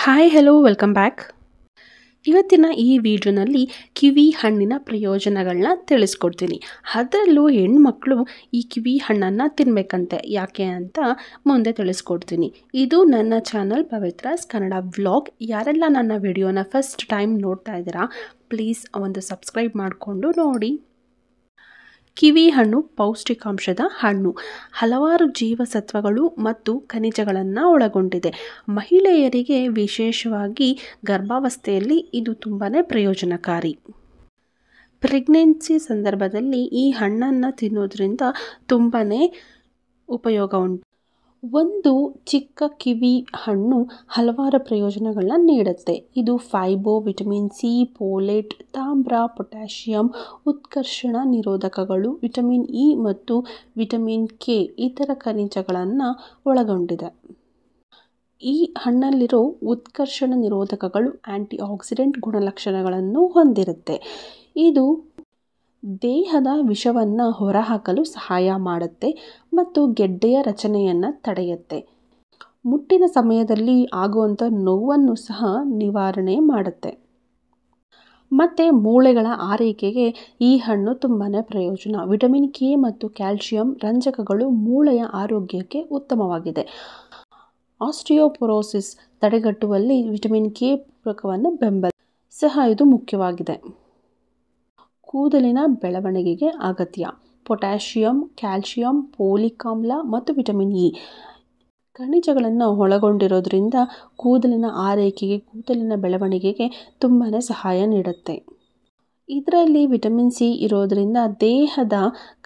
Hi hello welcome back. ಇವತ್ತಿನ ಈ ವಿಡಿಯೋನಲ್ಲಿ ಕಿವಿ ಹಣ್ಣಿನ ಪ್ರಯೋಜನಗಳನ್ನ ತಿಳಿಸ್ಕೊಡ್ತೀನಿ. ಅದರಲ್ಲೂ ಹೆಣ್ಮಕ್ಳು ಈ ಕಿವಿ ಹಣ್ಣನ್ನು ತಿನ್ನಬೇಕಂತೆ, ಯಾಕೆ ಅಂತ ಮುಂದೆ ತಿಳಿಸ್ಕೊಡ್ತೀನಿ. ಇದು ನನ್ನ ಚಾನಲ್ ಪವಿತ್ರಾಸ್ ಕನ್ನಡ ವ್ಲಾಗ್. ಯಾರೆಲ್ಲ ನನ್ನ ವಿಡಿಯೋನ ಫಸ್ಟ್ ಟೈಮ್ ನೋಡ್ತಾ ಇದ್ದೀರಾ, ಪ್ಲೀಸ್ ಒಂದು ಸಬ್ಸ್ಕ್ರೈಬ್ ಮಾಡಿಕೊಂಡು ನೋಡಿ. ಕಿವಿ ಹಣ್ಣು ಪೌಷ್ಟಿಕಾಂಶದ ಹಣ್ಣು. ಹಲವಾರು ಜೀವಸತ್ವಗಳು ಮತ್ತು ಖನಿಜಗಳನ್ನು ಒಳಗೊಂಡಿದೆ. ಮಹಿಳೆಯರಿಗೆ ವಿಶೇಷವಾಗಿ ಗರ್ಭಾವಸ್ಥೆಯಲ್ಲಿ ಇದು ತುಂಬಾ ಪ್ರಯೋಜನಕಾರಿ. ಪ್ರೆಗ್ನೆನ್ಸಿ ಸಂದರ್ಭದಲ್ಲಿ ಈ ಹಣ್ಣನ್ನು ತಿನ್ನೋದ್ರಿಂದ ತುಂಬಾ ಉಪಯೋಗ ಉಂಟು. ಒಂದು ಚಿಕ್ಕ ಕಿವಿ ಹಣ್ಣು ಹಲವಾರು ಪ್ರಯೋಜನಗಳನ್ನ ನೀಡುತ್ತೆ. ಇದು ಫೈಬರ್, ವಿಟಮಿನ್ ಸಿ, ಫೋಲೇಟ್, ತಾಮ್ರ, ಪೊಟ್ಯಾಷಿಯಂ, ಉತ್ಕರ್ಷಣ ನಿರೋಧಕಗಳು, ವಿಟಮಿನ್ ಇ ಮತ್ತು ವಿಟಮಿನ್ ಕೆ ಇತರ ಖನಿಜಗಳನ್ನು ಒಳಗೊಂಡಿದೆ. ಈ ಹಣ್ಣಲ್ಲಿರೋ ಉತ್ಕರ್ಷಣ ನಿರೋಧಕಗಳು ಆಂಟಿ ಆಕ್ಸಿಡೆಂಟ್ ಗುಣಲಕ್ಷಣಗಳನ್ನು ಹೊಂದಿರುತ್ತೆ. ಇದು ದೇಹದ ವಿಷವನ್ನು ಹೊರಹಾಕಲು ಸಹಾಯ ಮಾಡುತ್ತೆ ಮತ್ತು ಗೆಡ್ಡೆಯ ರಚನೆಯನ್ನು ತಡೆಯುತ್ತೆ. ಮುಟ್ಟಿನ ಸಮಯದಲ್ಲಿ ಆಗುವಂಥ ನೋವನ್ನು ಸಹ ನಿವಾರಣೆ ಮಾಡುತ್ತೆ. ಮತ್ತು ಮೂಳೆಗಳ ಆರೈಕೆಗೆ ಈ ಹಣ್ಣು ತುಂಬಾ ಪ್ರಯೋಜನ. ವಿಟಮಿನ್ ಕೆ ಮತ್ತು ಕ್ಯಾಲ್ಸಿಯಂ ರಂಜಕಗಳು ಮೂಳೆಯ ಆರೋಗ್ಯಕ್ಕೆ ಉತ್ತಮವಾಗಿದೆ. ಆಸ್ಟಿಯೋಪೊರೋಸಿಸ್ ತಡೆಗಟ್ಟುವಲ್ಲಿ ವಿಟಮಿನ್ ಕೆ ಪೂರಕವನ್ನು ಬೆಂಬಲ ಸಹ ಇದು ಮುಖ್ಯವಾಗಿದೆ. ಕೂದಲಿನ ಬೆಳವಣಿಗೆಗೆ ಅಗತ್ಯ. ಪೊಟ್ಯಾಷಿಯಂ, ಕ್ಯಾಲ್ಸಿಯಂ, ಫೋಲಿಕ್ ಆಮ್ಲ ಮತ್ತು ವಿಟಮಿನ್ ಇ ಖನಿಜಗಳನ್ನು ಒಳಗೊಂಡಿರೋದ್ರಿಂದ ಕೂದಲಿನ ಆರೈಕೆಗೆ, ಕೂದಲಿನ ಬೆಳವಣಿಗೆಗೆ ತುಂಬಾ ಸಹಾಯ ನೀಡುತ್ತೆ. ಇದರಲ್ಲಿ ವಿಟಮಿನ್ ಸಿ ಇರೋದ್ರಿಂದ ದೇಹದ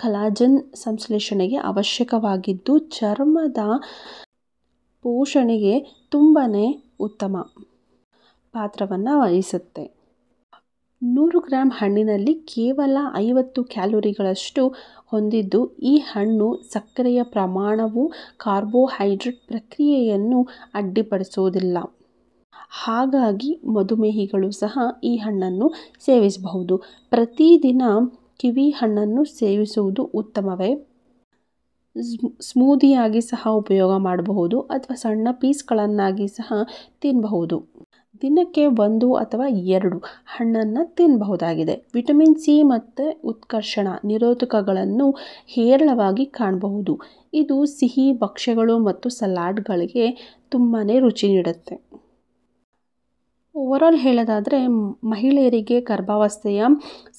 ಕಲಾಜನ್ ಸಂಶ್ಲೇಷಣೆಗೆ ಅವಶ್ಯಕವಾಗಿದ್ದು ಚರ್ಮದ ಪೋಷಣೆಗೆ ತುಂಬಾ ಉತ್ತಮ ಪಾತ್ರವನ್ನು ವಹಿಸುತ್ತೆ. 100 ಗ್ರಾಂ ಹಣ್ಣಿನಲ್ಲಿ ಕೇವಲ 50 ಕ್ಯಾಲೋರಿಗಳಷ್ಟು ಹೊಂದಿದ್ದು, ಈ ಹಣ್ಣು ಸಕ್ಕರೆಯ ಪ್ರಮಾಣವು ಕಾರ್ಬೋಹೈಡ್ರೇಟ್ ಪ್ರಕ್ರಿಯೆಯನ್ನು ಅಡ್ಡಿಪಡಿಸೋದಿಲ್ಲ. ಹಾಗಾಗಿ ಮಧುಮೇಹಿಗಳು ಸಹ ಈ ಹಣ್ಣನ್ನು ಸೇವಿಸಬಹುದು. ಪ್ರತಿದಿನ ಕಿವಿ ಹಣ್ಣನ್ನು ಸೇವಿಸುವುದು ಉತ್ತಮವೇ. ಸ್ಮೂದಿಯಾಗಿ ಸಹ ಉಪಯೋಗ ಮಾಡಬಹುದು ಅಥವಾ ಸಣ್ಣ ಪೀಸ್ಗಳನ್ನಾಗಿ ಸಹ ತಿನ್ನಬಹುದು. ದಿನಕ್ಕೆ 1 ಅಥವಾ 2 ಹಣ್ಣನ್ನು ತಿನ್ನಬಹುದಾಗಿದೆ. ವಿಟಮಿನ್ ಸಿ ಮತ್ತು ಉತ್ಕರ್ಷಣ ನಿರೋಧಕಗಳನ್ನು ಹೇರಳವಾಗಿ ಕಾಣಬಹುದು. ಇದು ಸಿಹಿ ಭಕ್ಷ್ಯಗಳು ಮತ್ತು ಸಲಾಡ್ಗಳಿಗೆ ತುಂಬಾ ರುಚಿ ನೀಡುತ್ತೆ. ಓವರಾಲ್ ಹೇಳೋದಾದರೆ, ಮಹಿಳೆಯರಿಗೆ ಗರ್ಭಾವಸ್ಥೆಯ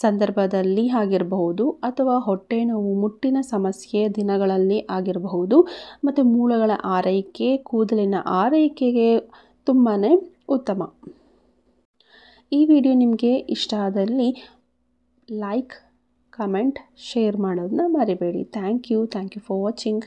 ಸಂದರ್ಭದಲ್ಲಿ ಆಗಿರಬಹುದು ಅಥವಾ ಹೊಟ್ಟೆ ನೋವು, ಮುಟ್ಟಿನ ಸಮಸ್ಯೆ ದಿನಗಳಲ್ಲಿ ಆಗಿರಬಹುದು ಮತ್ತು ಮೂಳೆಗಳ ಆರೈಕೆ, ಕೂದಲಿನ ಆರೈಕೆಗೆ ತುಂಬಾ ಉತ್ತಮ. ಈ ವಿಡಿಯೋ ನಿಮಗೆ ಇಷ್ಟ ಆದಲ್ಲಿ ಲೈಕ್, ಕಮೆಂಟ್, ಶೇರ್ ಮಾಡೋದನ್ನ ಮರಿಬೇಡಿ. Thank you for watching.